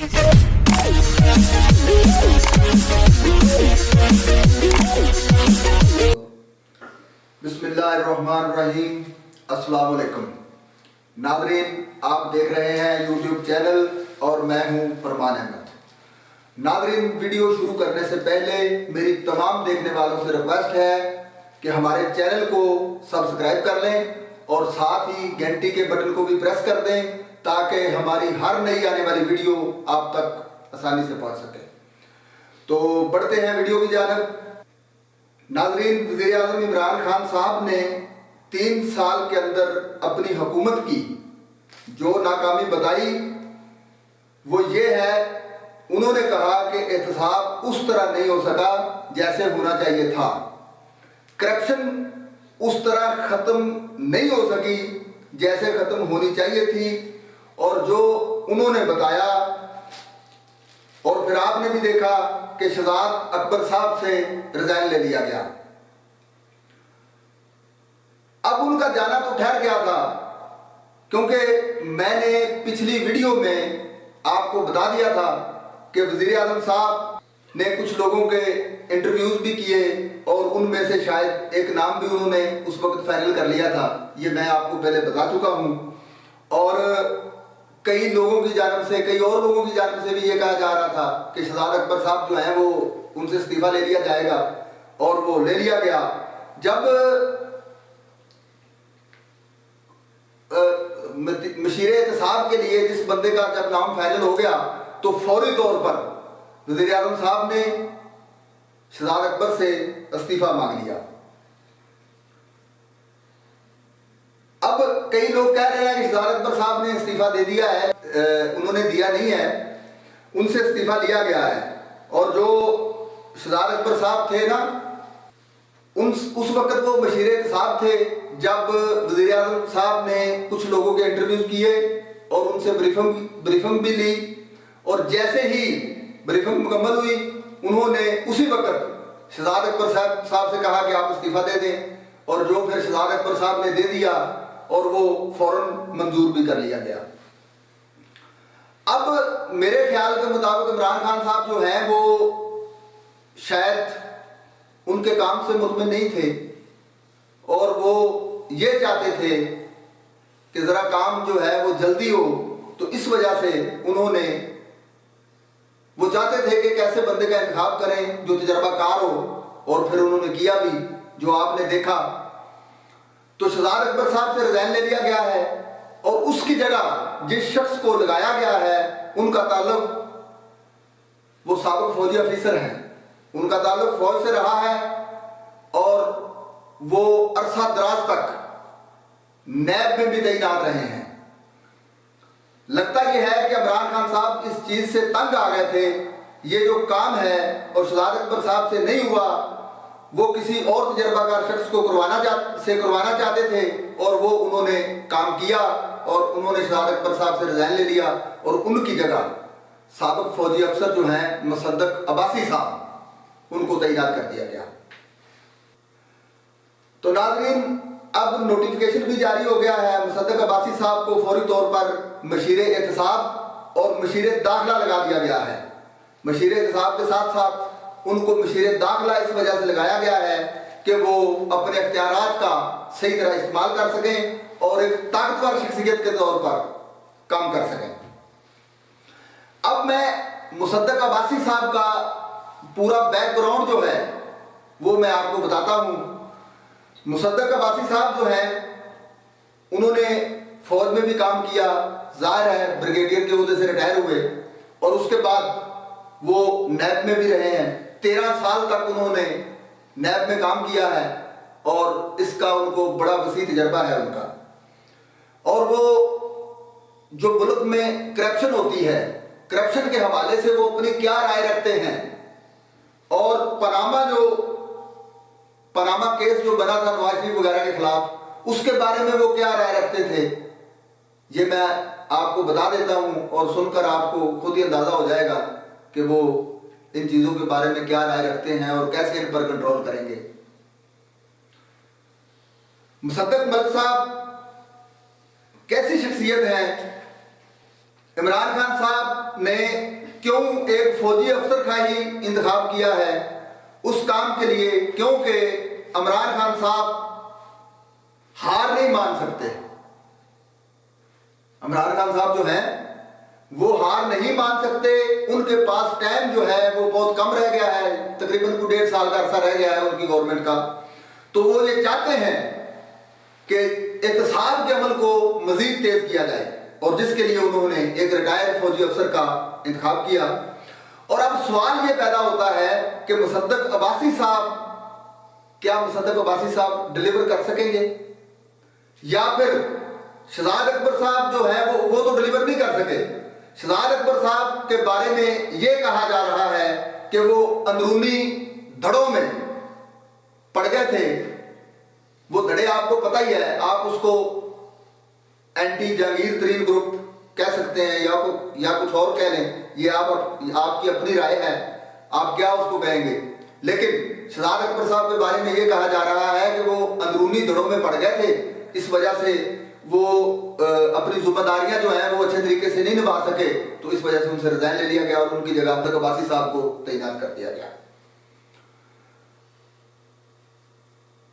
बिस्मिल्लाहिर्रहमानिर्रहीम। अस्सलाम वालेकुम नाज़रीन, आप देख रहे हैं यूट्यूब चैनल और मैं हूं फरमान अहमद। नाज़रीन, वीडियो शुरू करने से पहले मेरी तमाम देखने वालों से रिक्वेस्ट है कि हमारे चैनल को सब्सक्राइब कर लें और साथ ही घंटी के बटन को भी प्रेस कर दें ताकि हमारी हर नई आने वाली वीडियो आप तक आसानी से पहुंच सके। तो बढ़ते हैं वीडियो की जानिब। नाज़रीन, वज़ीर आज़म इमरान खान साहब ने 3 साल के अंदर अपनी हुकूमत की जो नाकामी बताई वो ये है, उन्होंने कहा कि एहतसाब उस तरह नहीं हो सका जैसे होना चाहिए था, करप्शन उस तरह ख़त्म नहीं हो सकी जैसे ख़त्म होनी चाहिए थी, और जो उन्होंने बताया और फिर आपने भी देखा कि शहजाद अकबर साहब से रिजाइन ले लिया गया। अब उनका जाना तो ठहर गया था, क्योंकि मैंने पिछली वीडियो में आपको बता दिया था कि वज़ीर आज़म साहब ने कुछ लोगों के इंटरव्यूज भी किए और उनमें से शायद एक नाम भी उन्होंने उस वक्त फाइनल कर लिया था। ये मैं आपको पहले बता चुका हूं, और कई लोगों की जानिब से, कई और लोगों की जानिब से भी ये कहा जा रहा था कि शहजाद अकबर साहब जो हैं वो उनसे इस्तीफा ले लिया जाएगा, और वो ले लिया गया। जब मशीरे एहतसाब के लिए जिस बंदे का जब नाम फाइनल हो गया तो फौरी तौर पर वज़ीर आज़म साहब ने शहजाद अकबर से इस्तीफा मांग लिया। अब कई लोग कह रहे हैं कि शहजाद अकबर साहब ने इस्तीफा दे दिया है, उन्होंने दिया नहीं है, उनसे इस्तीफा लिया गया है। और जो शहजाद अकबर साहब थे ना, उस वक्त वो मशीरे एहतसाब थे जब वज़ीर आज़म साहब ने कुछ लोगों के इंटरव्यूज किए और उनसे ब्रीफिंग भी ली, और जैसे ही ब्रीफिंग मुकम्मल हुई उन्होंने उसी वक्त शहजाद अकबर साहब से कहा कि आप इस्तीफा दे दें, और जो फिर शहजाद अकबर साहब ने दे दिया और वो फौरन मंजूर भी कर लिया गया। अब मेरे ख्याल के मुताबिक इमरान खान साहब जो हैं वो शायद उनके काम से मुतमिन नहीं थे, और वो ये चाहते थे कि ज़रा काम जो है वो जल्दी हो, तो इस वजह से वो चाहते थे कि कैसे बंदे का इंतखाब करें जो तजर्बाकार हो, और फिर उन्होंने किया भी जो आपने देखा। तो शहजाद अकबर साहब से रिजाइन ले लिया गया है, और उसकी जगह जिस शख्स को लगाया गया है उनका ताल्लुक, वो साबिक फौजी अफसर हैं, उनका ताल्लुक फौज से रहा है, और वो अरसा दराज तक नैब में भी तैनात रहे हैं। लगता यह है कि इमरान खान साहब इस चीज से तंग आ गए थे, ये जो काम है और शहजाद अकबर साहब से नहीं हुआ, वो किसी और तजर्बाकार शख्स को करवाना चाहते थे, और वो उन्होंने काम किया और उन्होंने शहजाद अकबर साहब से रिजाइन ले लिया, और उनकी जगह साबिक फौजी अफसर जो हैं मुसद्दक अब्बासी साहब, उनको तैनात कर दिया गया। तो नाज़रीन, अब नोटिफिकेशन भी जारी हो गया है, मुसद्दक अब्बासी साहब को फौरी तौर पर मशीरे एहतसाब और मशीरे दाखिला लगा दिया गया है। मशीरे एहतसाब के साथ साथ उनको मशीरे दाखिला इस वजह से लगाया गया है कि वो अपने इख्तियारात का सही तरह इस्तेमाल कर सकें और एक ताकतवर शख्सियत के तौर पर काम कर सकें। अब मैं मुसद्दक अब्बासी साहब का पूरा बैकग्राउंड जो है वो मैं आपको बताता हूँ। मुसद्दक अब्बासी साहब जो है उन्होंने फौज में भी काम किया, जाहिर है ब्रिगेडियर के ओहदे से रिटायर हुए, और उसके बाद वो नैब में भी रहे हैं। 13 साल तक उन्होंने नैब में काम किया है, और इसका उनको बड़ा वसी तजर्बा है उनका। और वो जो मुल्क में करप्शन होती है, करप्शन के हवाले से वो अपनी क्या राय रखते हैं, और पनामा केस जो बना था नवाज शरीफ वगैरह के खिलाफ, उसके बारे में वो क्या राय रखते थे, ये मैं आपको बता देता हूं, और सुनकर आपको खुद ही अंदाजा हो जाएगा कि वो इन चीजों के बारे में क्या राय रखते हैं और कैसे इन पर कंट्रोल करेंगे। मुसद्दक मलिक साहब कैसी शख्सियत है? इमरान खान साहब ने क्यों एक फौजी अफसर का ही इंतखाब किया है उस काम के लिए, क्योंकि इमरान खान साहब हार नहीं मान सकते। इमरान खान साहब जो हैं वो हार नहीं मान सकते, उनके पास टाइम जो है वो बहुत कम रह गया है, तकरीबन 1.5 साल का अरसा रह गया है उनकी गवर्नमेंट का। तो वो ये चाहते हैं कि एहतसाब के अमल को मजीद तेज किया जाए, और जिसके लिए उन्होंने एक रिटायर्ड फौजी अफसर का इंतखाब किया। और अब सवाल ये पैदा होता है कि मुसद्दक अब्बासी साहब, क्या मुसद्दक अब्बासी साहब डिलीवर कर सकेंगे, या फिर शहजाद अकबर साहब जो है वो तो डिलीवर नहीं कर सके। शहजाद अकबर साहब के बारे में ये कहा जा रहा है कि वो अंदरूनी धड़ों में पड़ गए थे। वो धड़े आपको पता ही है, आप उसको एंटी जहांगीर तरीन ग्रुप कह सकते हैं या कुछ और कह लें, ये आपकी अपनी राय है, आप क्या उसको कहेंगे। लेकिन शहजाद अकबर साहब के बारे में ये कहा जा रहा है कि वो अंदरूनी धड़ों में पड़ गए थे, इस वजह से वो अपनी जिम्मेदारियां जो हैं वो अच्छे तरीके से नहीं निभा सके, तो इस वजह से उनसे रिजाइन ले लिया गया और उनकी जगह मुसद्दक अब्बासी साहब को तैनात कर दिया गया।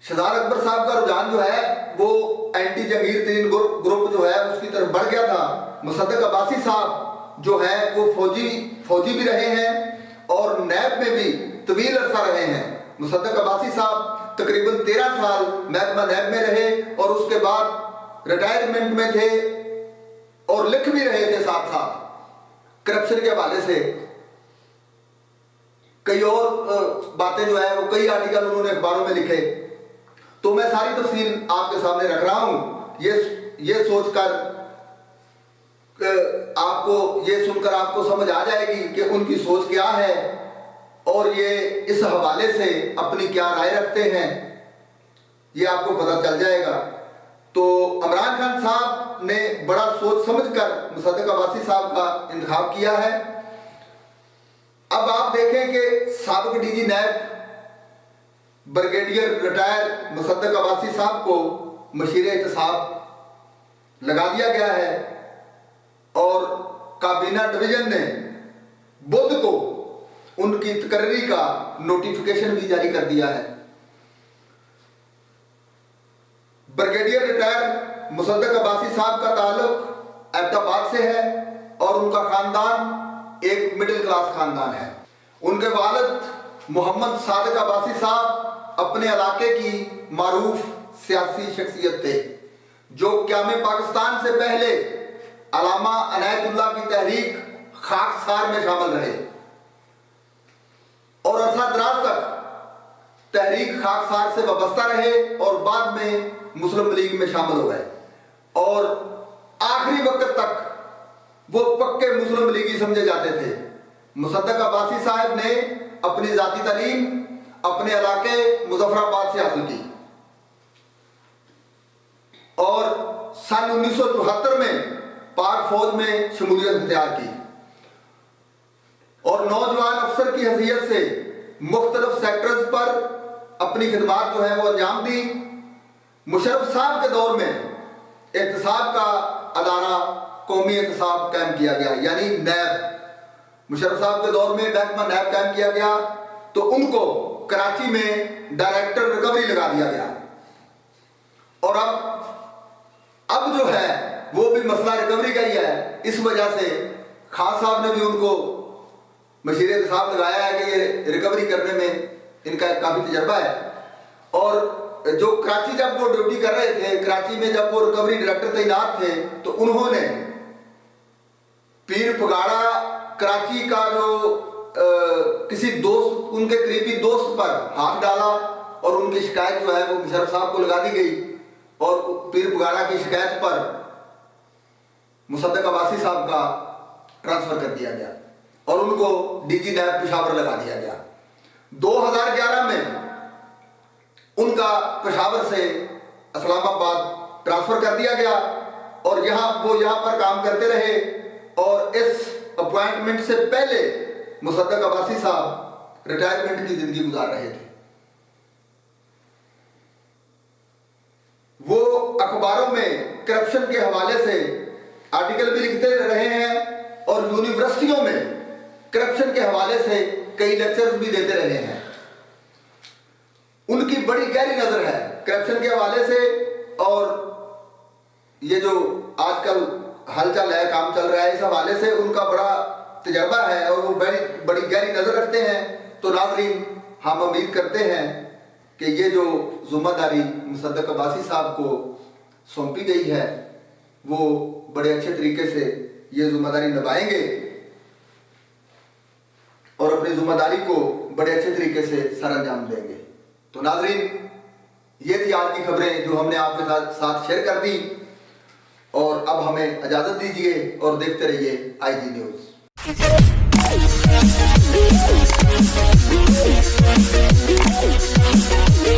शहजाद अकबर साहब का रुझान जो है वो एंटी जहांगीर तरीन ग्रुप जो है उसकी तरफ बढ़ गया था। मुसद्दक अब्बासी साहब जो है वो फौजी भी रहे हैं और नैब में भी तवील अरसा रहे हैं। मुसद्दक अब्बासी साहब तकरीबन 13 साल महकमा नैब में रहे और उसके बाद रिटायरमेंट में थे और लिख भी रहे थे साथ साथ करप्शन के हवाले से कई और बातें जो है वो कई आर्टिकल उन्होंने अखबारों में लिखे। तो मैं सारी तफसील आपके सामने रख रहा हूं, ये सोचकर आपको ये सुनकर आपको समझ आ जाएगी कि उनकी सोच क्या है और ये इस हवाले से अपनी क्या राय रखते हैं, ये आपको पता चल जाएगा। तो इमरान खान साहब ने बड़ा सोच समझकर मुसद्दक अब्बासी साहब का इंतखाब किया है। अब आप देखें कि साबिक DG NAB brigadier retire Musaddiq Abbasi साहब को मशीर एहतसाब लगा दिया गया है और काबीना डिवीजन ने बुध को उनकी तकर्री का नोटिफिकेशन भी जारी कर दिया है। ब्रिगेडियर रिटायर मुसद्दक अब्बासी साहब का ताल्लुक अहमदाबाद से है और उनका खानदान एक मिडिल क्लास खानदान है। उनके वालिद मोहम्मद सादिक अब्बासी साहब अपने इलाके की मारूफ सियासी शख्सियत थे जो क़याम पाकिस्तान से पहले अलामा अनायतुल्लाह की तहरीक खाकसार में शामिल रहे और अरसा दराज तक तहरीक खाकसार से वाबस्ता रहे और बाद में मुस्लिम लीग में शामिल हो गए और आखिरी वक्त तक वो पक्के मुस्लिम लीगी समझे जाते थे। मुसद्दक अब्बासी साहब ने अपनी जाती तालीम अपने इलाके मुजफ्फराबाद से हासिल की और सन 1974 में पाक फौज में शमूलियत इख्तियार की और नौजवान अफसर की हैसियत से मुख्तलिफ सेक्टर्स पर अपनी खिदमात जो है वो अंजाम दी। मुशर्रफ साहब के दौर में एहतसाब का अदारा कौमी एहतसाब कायम किया गया, यानी नैब। मुशर्रफ साहब के दौर में महकमा नैब कायम किया गया तो उनको कराची में डायरेक्टर रिकवरी लगा दिया गया और अब जो है वो भी मसला रिकवरी का ही है। इस वजह से खान साहब ने भी उनको मशीर एहतसाब लगाया है कि ये रिकवरी करने में इनका काफ़ी तजर्बा है। और जो कराची जब वो ड्यूटी कर रहे थे, कराची में जब वो रिकवरी डायरेक्टर तैनात थे तो उन्होंने पीर पगाड़ा कराची का जो किसी दोस्त, उनके करीबी दोस्त पर हाथ डाला और उनकी शिकायत जो है वो मुशर्रफ साहब को लगा दी गई और पीर पगाड़ा की शिकायत पर मुसद्दक अब्बासी साहब का ट्रांसफर कर दिया गया और उनको डीजी नैब पेशावर लगा दिया गया। 2011 में उनका पेशावर से इस्लामाबाद ट्रांसफर कर दिया गया और वो यहाँ पर काम करते रहे और इस अपॉइंटमेंट से पहले मुसद्दक अब्बासी साहब रिटायरमेंट की जिंदगी गुजार रहे थे। वो अखबारों में करप्शन के हवाले से आर्टिकल भी लिखते रहे हैं और यूनिवर्सिटियों में करप्शन के हवाले से कई लेक्चर्स भी देते रहे हैं। उनकी बड़ी गहरी नजर है करप्शन के हवाले से, और ये जो आजकल हलचल है, काम चल रहा है, इस हवाले से उनका बड़ा तजर्बा है और वो बड़ी गहरी नजर रखते हैं। तो नाज़रीन, हम उम्मीद करते हैं कि ये जो जिम्मेदारी मुसद्दक अब्बासी साहब को सौंपी गई है वो बड़े अच्छे तरीके से ये जिम्मेदारी निभाएंगे और अपनी जिम्मेदारी को बड़े अच्छे तरीके से सरअंजाम देंगे। तो नाज़रीन, ये थी आज की खबरें जो हमने आपके साथ शेयर कर दी, और अब हमें इजाजत दीजिए और देखते रहिए IG न्यूज़।